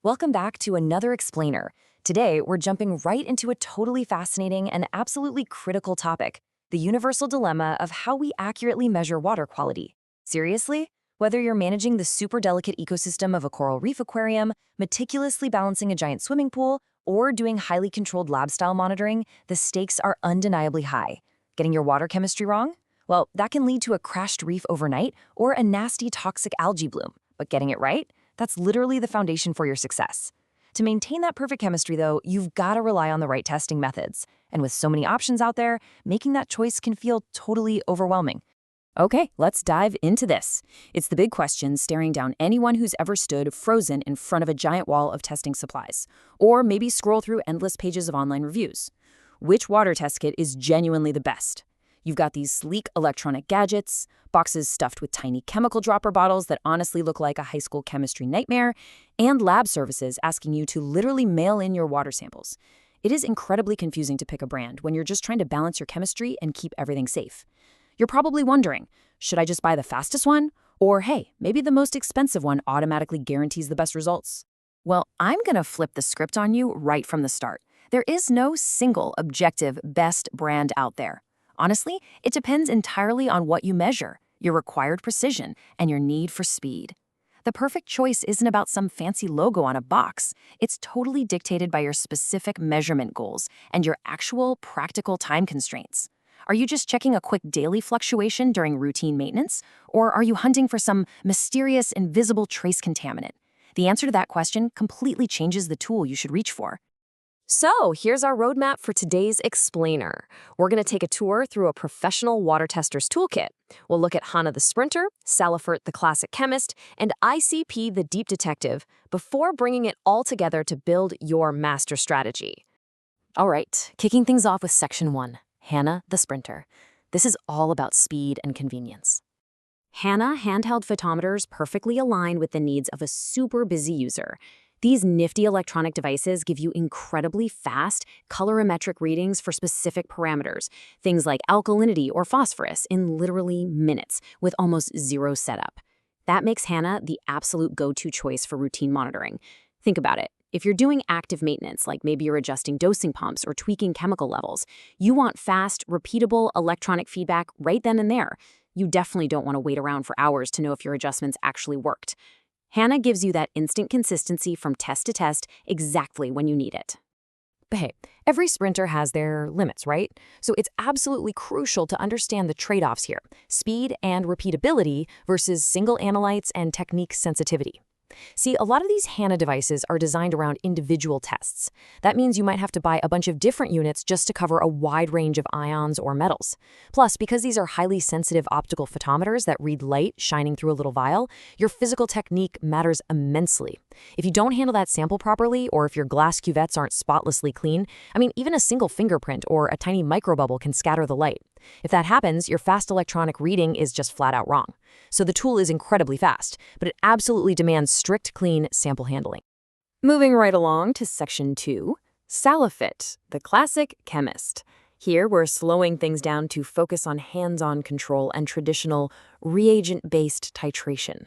Welcome back to another explainer. Today, we're jumping right into a totally fascinating and absolutely critical topic, the universal dilemma of how we accurately measure water quality. Seriously? Whether you're managing the super delicate ecosystem of a coral reef aquarium, meticulously balancing a giant swimming pool, or doing highly controlled lab-style monitoring, the stakes are undeniably high. Getting your water chemistry wrong? Well, that can lead to a crashed reef overnight or a nasty toxic algae bloom. But getting it right? That's literally the foundation for your success. To maintain that perfect chemistry, though, you've got to rely on the right testing methods. And with so many options out there, making that choice can feel totally overwhelming. Okay, let's dive into this. It's the big question staring down anyone who's ever stood frozen in front of a giant wall of testing supplies, or maybe scroll through endless pages of online reviews. Which water test kit is genuinely the best? You've got these sleek electronic gadgets, boxes stuffed with tiny chemical dropper bottles that honestly look like a high school chemistry nightmare, and lab services asking you to literally mail in your water samples. It is incredibly confusing to pick a brand when you're just trying to balance your chemistry and keep everything safe. You're probably wondering, should I just buy the fastest one? Or hey, maybe the most expensive one automatically guarantees the best results? Well, I'm gonna flip the script on you right from the start. There is no single objective best brand out there. Honestly, it depends entirely on what you measure, your required precision, and your need for speed. The perfect choice isn't about some fancy logo on a box. It's totally dictated by your specific measurement goals and your actual practical time constraints. Are you just checking a quick daily fluctuation during routine maintenance? Or are you hunting for some mysterious, invisible trace contaminant? The answer to that question completely changes the tool you should reach for. So here's our roadmap for today's explainer. We're going to take a tour through a professional water tester's toolkit. We'll look at Hanna the Sprinter, Salifert the Classic Chemist, and ICP the Deep Detective before bringing it all together to build your master strategy. All right, kicking things off with Section 1, Hanna the Sprinter. This is all about speed and convenience. Hanna handheld photometers perfectly align with the needs of a super busy user. These nifty electronic devices give you incredibly fast, colorimetric readings for specific parameters, things like alkalinity or phosphorus, in literally minutes, with almost zero setup. That makes Hanna the absolute go-to choice for routine monitoring. Think about it. If you're doing active maintenance, like maybe you're adjusting dosing pumps or tweaking chemical levels, you want fast, repeatable electronic feedback right then and there. You definitely don't want to wait around for hours to know if your adjustments actually worked. Hanna gives you that instant consistency from test to test exactly when you need it. But hey, every sprinter has their limits, right? So it's absolutely crucial to understand the trade-offs here, speed and repeatability versus single analytes and technique sensitivity. See, a lot of these Hanna devices are designed around individual tests. That means you might have to buy a bunch of different units just to cover a wide range of ions or metals. Plus, because these are highly sensitive optical photometers that read light shining through a little vial, your physical technique matters immensely. If you don't handle that sample properly, or if your glass cuvettes aren't spotlessly clean, even a single fingerprint or a tiny microbubble can scatter the light. If that happens, your fast electronic reading is just flat out wrong. So the tool is incredibly fast, but it absolutely demands strict, clean sample handling. Moving right along to Section 2, Salifert, the Classic Chemist. Here, we're slowing things down to focus on hands-on control and traditional reagent-based titration.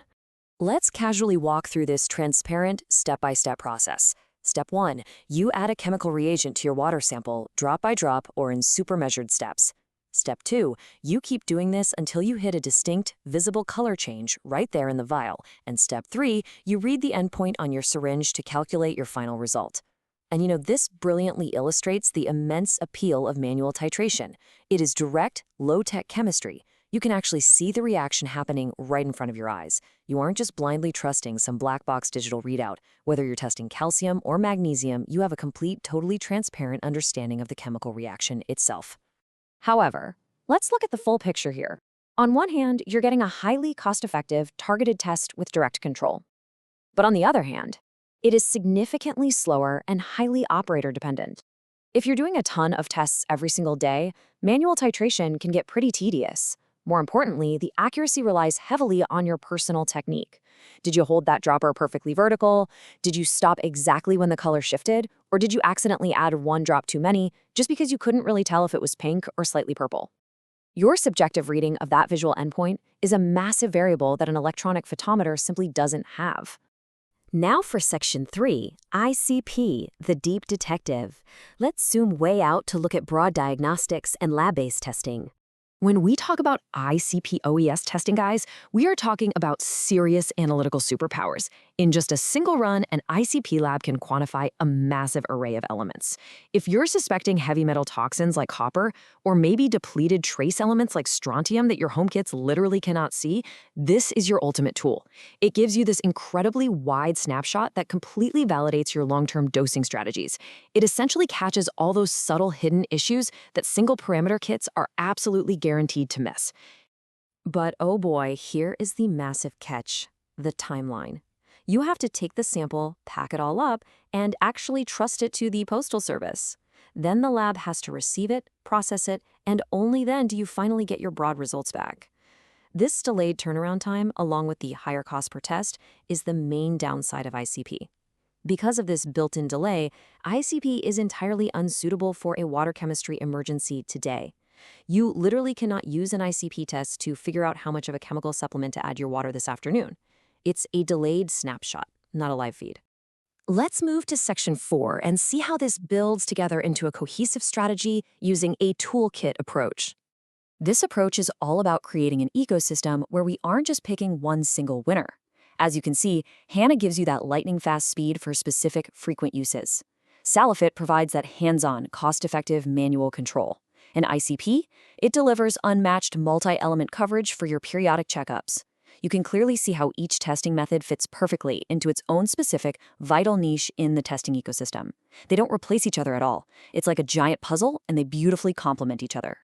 Let's casually walk through this transparent, step-by-step process. Step 1, you add a chemical reagent to your water sample, drop by drop or in super measured steps. Step 2, you keep doing this until you hit a distinct, visible color change right there in the vial. And Step 3, you read the endpoint on your syringe to calculate your final result. And this brilliantly illustrates the immense appeal of manual titration. It is direct, low-tech chemistry. You can actually see the reaction happening right in front of your eyes. You aren't just blindly trusting some black box digital readout. Whether you're testing calcium or magnesium, you have a complete, totally transparent understanding of the chemical reaction itself. However, let's look at the full picture here. On one hand, you're getting a highly cost-effective, targeted test with direct control. But on the other hand, it is significantly slower and highly operator-dependent. If you're doing a ton of tests every single day, manual titration can get pretty tedious. More importantly, the accuracy relies heavily on your personal technique. Did you hold that dropper perfectly vertical? Did you stop exactly when the color shifted? Or did you accidentally add one drop too many just because you couldn't really tell if it was pink or slightly purple? Your subjective reading of that visual endpoint is a massive variable that an electronic photometer simply doesn't have. Now for Section 3, ICP, the deep detective. Let's zoom way out to look at broad diagnostics and lab-based testing. When we talk about ICP-OES testing, guys, we are talking about serious analytical superpowers. In just a single run, an ICP lab can quantify a massive array of elements. If you're suspecting heavy metal toxins like copper, or maybe depleted trace elements like strontium that your home kits literally cannot see, this is your ultimate tool. It gives you this incredibly wide snapshot that completely validates your long-term dosing strategies. It essentially catches all those subtle hidden issues that single parameter kits are absolutely guaranteed to miss. But oh boy, here is the massive catch: the timeline. You have to take the sample, pack it all up, and actually trust it to the postal service. Then the lab has to receive it, process it, and only then do you finally get your broad results back. This delayed turnaround time, along with the higher cost per test, is the main downside of ICP. Because of this built-in delay, ICP is entirely unsuitable for a water chemistry emergency today. You literally cannot use an ICP test to figure out how much of a chemical supplement to add to your water this afternoon. It's a delayed snapshot, not a live feed. Let's move to Section 4 and see how this builds together into a cohesive strategy using a toolkit approach. This approach is all about creating an ecosystem where we aren't just picking one single winner. As you can see, Hanna gives you that lightning-fast speed for specific, frequent uses. Salifert provides that hands-on, cost-effective manual control. And ICP, it delivers unmatched multi-element coverage for your periodic checkups. You can clearly see how each testing method fits perfectly into its own specific, vital niche in the testing ecosystem. They don't replace each other at all. It's like a giant puzzle, and they beautifully complement each other.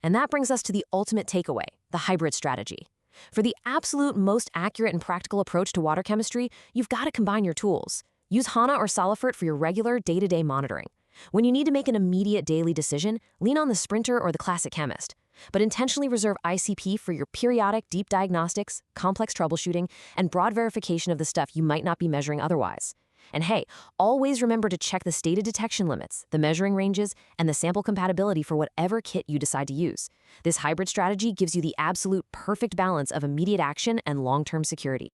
And that brings us to the ultimate takeaway, the hybrid strategy. For the absolute most accurate and practical approach to water chemistry, you've got to combine your tools. Use Hanna or Salifert for your regular, day-to-day monitoring. When you need to make an immediate daily decision, lean on the Sprinter or the Classic Chemist. But intentionally reserve ICP for your periodic deep diagnostics, complex troubleshooting, and broad verification of the stuff you might not be measuring otherwise. And hey, always remember to check the stated detection limits, the measuring ranges, and the sample compatibility for whatever kit you decide to use. This hybrid strategy gives you the absolute perfect balance of immediate action and long-term security.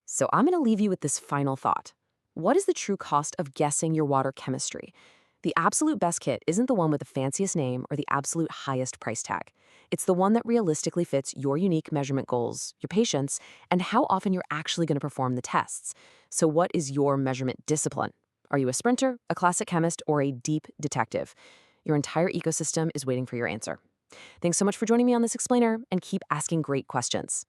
So I'm going to leave you with this final thought. What is the true cost of guessing your water chemistry? The absolute best kit isn't the one with the fanciest name or the absolute highest price tag. It's the one that realistically fits your unique measurement goals, your patients, and how often you're actually going to perform the tests. So what is your measurement discipline? Are you a sprinter, a classic chemist, or a deep detective? Your entire ecosystem is waiting for your answer. Thanks so much for joining me on this explainer, and keep asking great questions.